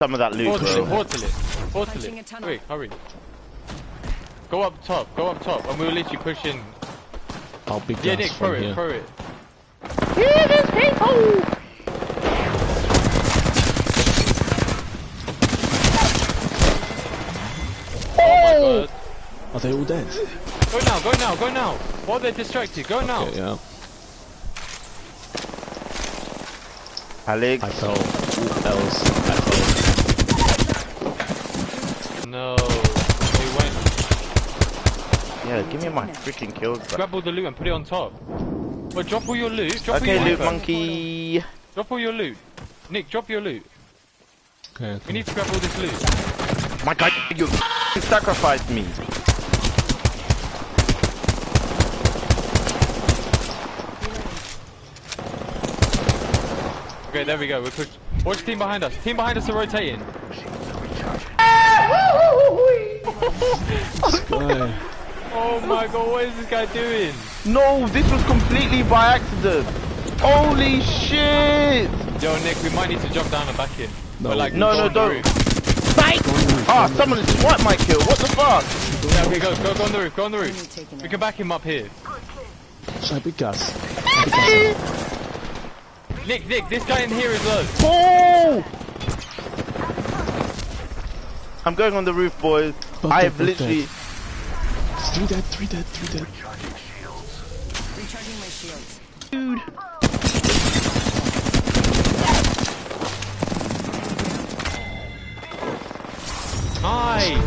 some of that loot, bro. Portal it. Quick, hurry. Go up top, and we'll literally push in. I'll be Yeah, Nick, throw it. Here there's people! Oh my god. Are they all dead? Go now. While they're distracted, go now. Okay, yeah. Alex. I fell. Else. I fell. No. They went. Yeah, give me my freaking kills, bro. Grab all the loot and put it on top. Well, drop all your loot. Okay, loot monkey. Drop all your loot. Nick, drop your loot. Okay. We need to grab all this loot. My god, you sacrificed me. Okay, there we go. We're pushed. Watch the team behind us. Team behind us are rotating. Oh my god, what is this guy doing? No, this was completely by accident. Holy shit! Yo, Nick, we might need to jump down and back in. No, But, like, no, go on the don't. roof. Ah, someone swiped my kill. What the fuck? Yeah, okay, go on the roof. Go on the roof. We can back him up here. Should I be gas? Nick, this guy in here is low. Oh! I'm going on the roof, boys. I have literally. Three dead. Recharging my shields. Dude. Nice.